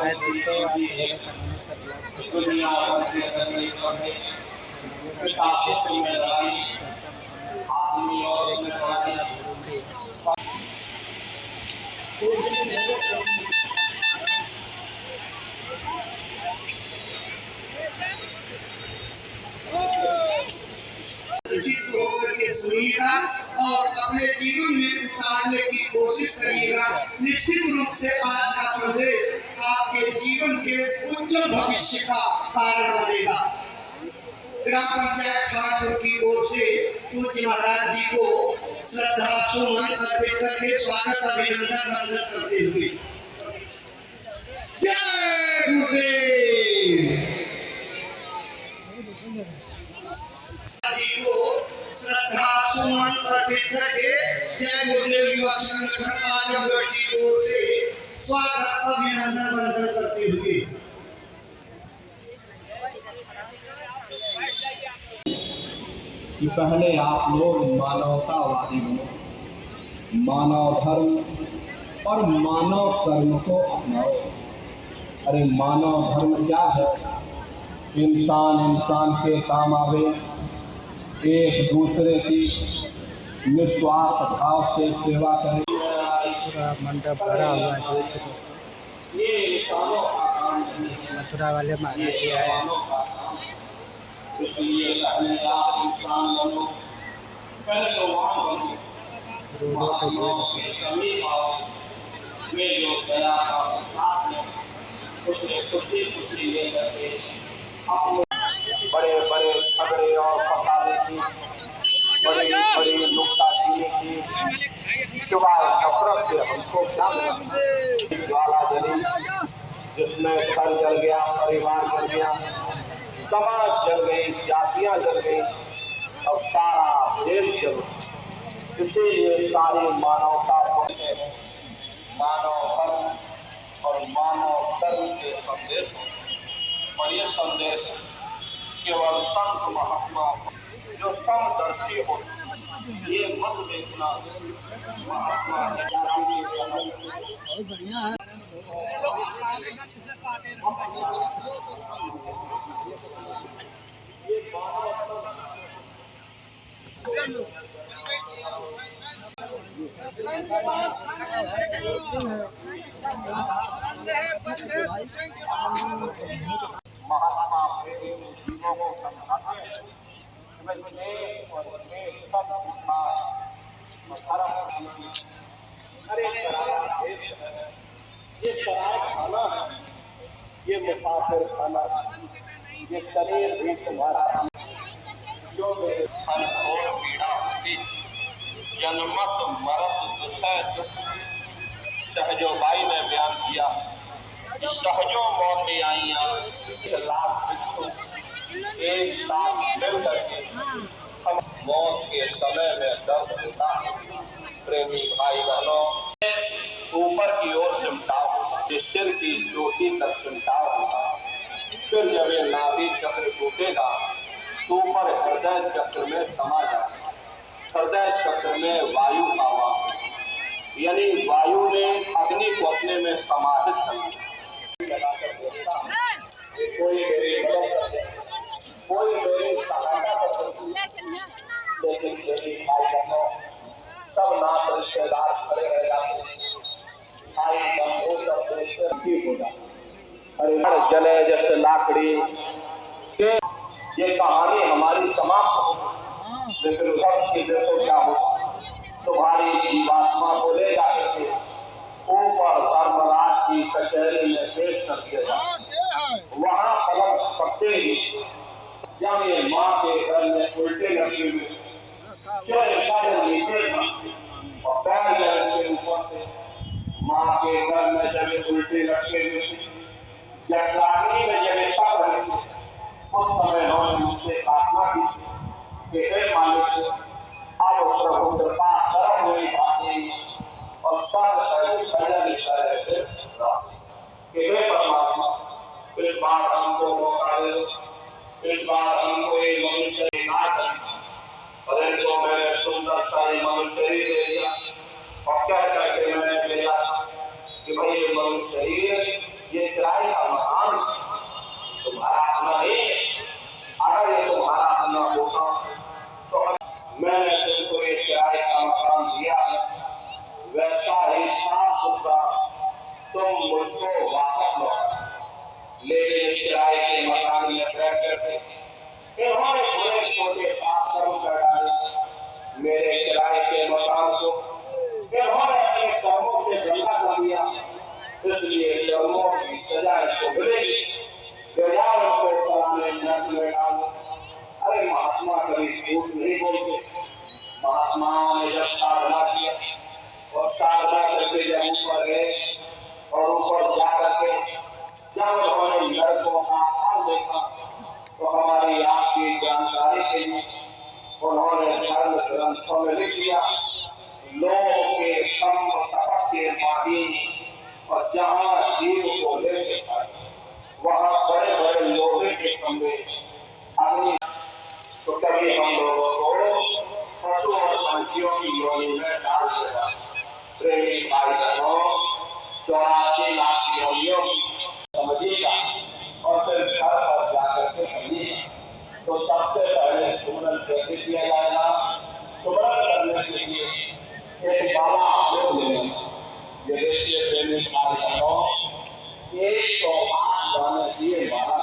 हाय दोस्तों, आप सभी का होकर के सुनिएगा और अपने जीवन में उतारने की कोशिश करिएगा। निश्चित रूप से आज का संदेश आपके जीवन के उज्जवल भविष्य का कारण बनेगा। ग्राम पंचायत ठाकुर की ओर से पूज्य महाराज जी को श्रद्धा सुमन अर्पित करके स्वागत अभिनंदन वंदन करते हुए जय गुरुदेव जी को श्रद्धा सुमन अर्पित करके जय गुरुदेव युवा संगठन आजमगढ़ की ओर से स्वागत अभिनंदन वंदन करते हुए कि पहले आप लोग मानवतावादी बनो, मानव धर्म और मानव कर्म को अपनाओ। अरे मानव धर्म क्या है? इंसान के काम आवे, एक दूसरे की निस्वार्थ भाव से सेवा करे। पूरा मंडप भरा हुआ है। देख सकते मथुरा वाले महाराज जी आए। इसलिए पहले आप इंसान बनो, पहले तो वहाँ बनो। में जो दया का साथ है, उसने खुशी खुशी लेकर के अपने बड़े बड़े झगड़े और फसाने की, बड़ी बड़ी नुकता जीने की सिवाय नफरत से हमको क्या मिला? ज्वाला जली जिसमें घर जल गया, परिवार जल गया, समाज जल गई, जातियां जल गई, अब सारा देश जल। इसीलिए सारी मानवता मानव धर्म और मानव धर्म के संदेश, और ये संदेश केवल संत महात्मा जो समदर्शी हो ये मत देखना। महात्मा महात्मा प्रेमी जीवों को समझाते हैं ये शराब खाना है, ये मुसाफिर खाना, ये शरीर भी तुम्हारा जो मेरे फल और पीड़ा होती जन्मत मरत दुसह सहजो भाई ने बयान किया। सहजो मौत आईया एक साथ मिल करके हम मौत के समय में दर्द होता है। प्रेमी भाई बहनों, ऊपर की ओर सिमटाओ, सिर की चोटी तक सिमटाओ होगा। फिर जब ये नाभि चक्र टूटेगा तो ऊपर हृदय चक्र में समा जाएगा। हृदय चक्र में वायु का वास, यानी वायु ने अग्नि को अपने में समाहित करना। कोई मेरी कोई मेरी सहायता कर सकती, लेकिन मेरी भाई बहनों सब नात रिश्तेदार खड़े रह जाते, भाई बंधु सब रिश्ते ठीक हो जाते। अरे जले जैसे लाकड़ी के ये कहानी हमारी समाप्त हो, लेकिन वक्त की देखो क्या हो। तुम्हारी जीवात्मा को ले जाते थे ऊपर धर्मराज की कचहरी में पेश कर दिया, वहाँ फलक सकते ही जब ये माँ के घर में उल्टे लगे हुए नीचे और पैर के ऊपर से माँ के घर में जब उल्टे लटके हुए थे, जटलानी में जब तक रहे थे, उस समय उन्होंने मुझसे प्रार्थना की कि हे मालिक, अब प्रभु कृपा कर हुई बातें और सब से कि हे परमात्मा, इस बार हमको मौका दे, इस बार हमको ये मनुष्य ना कर, और इनको मैंने सुंदर सा ये मनुष्य ही दे दिया और कह करके मैंने भेजा कि भाई ये मनुष्य ये किराए उसको वापस लौटा। लेकिन किराए के मकान में बैठ करके इन्होंने थोड़े छोटे पाप कर्म कर डाले। मेरे किराए के मकान को इन्होंने अपने कर्मों से गंदा कर दिया, इसलिए कर्मों की सजा इसको मिलेगी। व्यवहार को चलाने नर्क में डाल। अरे महात्मा कभी झूठ नहीं बोलते। महात्मा ने जब साधना किया और साधना करके जब ऊपर गए और ऊपर जा करके जब उन्होंने नरकों का हाल देखा तो हमारी आपकी जानकारी के लिए उन्होंने धर्म ग्रंथों में लिख दिया, लोगों के संग तपक के माही और जहाँ जीव को लेके खड़े वहाँ बड़े बड़े लोहे के खंभे अग्नि। तो कभी हम लोगों को पशु और पंछियों की योनि में डाल देगा। प्रेमी भाई बहनों, 84 लाख योनियों समझिएगा और फिर घर पर जाकर के कहिए। तो सबसे पहले सुमरन कैसे किया जाएगा? सुमरन करने के लिए एक बाला आपको लेना। ये देखिए प्रेमी भाई बहनों, 108 गाने दिए बाला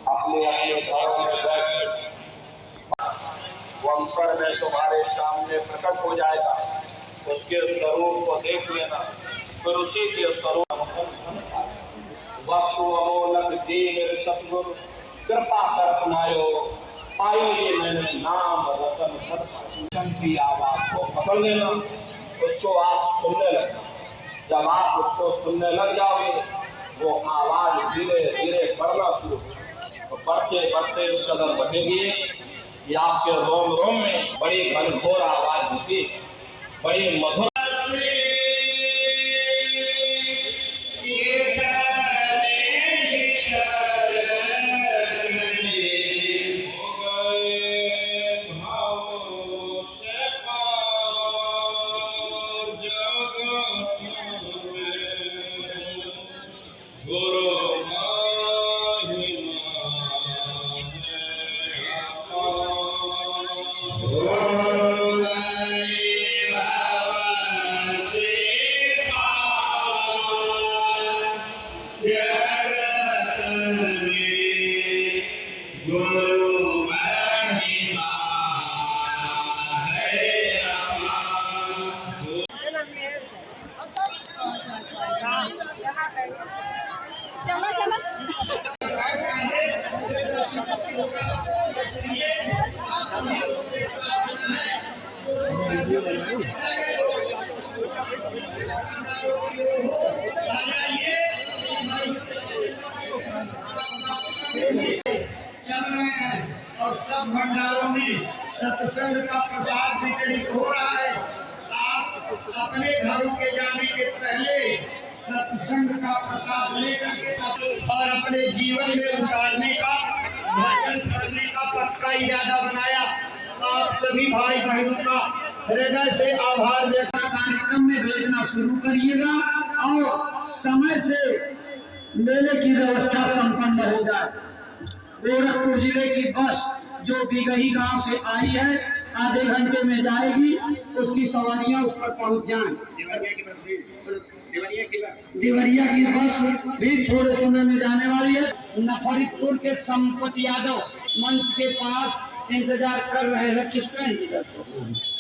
अपने अपने घरों में बैठ वंपर में तुम्हारे सामने प्रकट हो जाएगा। उसके स्वरूप को देख लेना, फिर उसी के स्वरूप वस्तु अमोलक देव सतगुरु कृपा कर अपनायो, पाइए मैंने नाम रतन की आवाज को पकड़ लेना, उसको आप सुनने लगना। जब आप उसको सुनने लग जाओगे वो आवाज धीरे धीरे बढ़ना शुरू हो, तो बढ़ते बढ़ते उस कदर बढ़ेगी कि आपके रोम रोम में बड़ी घनघोर आवाज होती, बड़ी मधुर। चल रहे हैं और सब भंडारों में सत्संग का प्रसाद वितरित हो रहा है। आप अपने घरों के जाने के पहले सत्संग का प्रसाद लेकर के और अपने जीवन में उतारने का, भजन करने का पक्का इरादा बनाया। आप सभी भाई बहनों का हृदय से आभार व्यक्त। कार्यक्रम में भेजना शुरू करिएगा और समय से मेले की व्यवस्था संपन्न हो जाए। गोरखपुर जिले की बस जो बिगही गांव से आई है आधे घंटे में जाएगी, उसकी सवारियां उस पर पहुंच जाएं। देवरिया की बस भी थोड़े समय में जाने वाली है। नफरीदपुर के संपत यादव मंच के पास इंतजार कर रहे हैं। किसका इंतजार?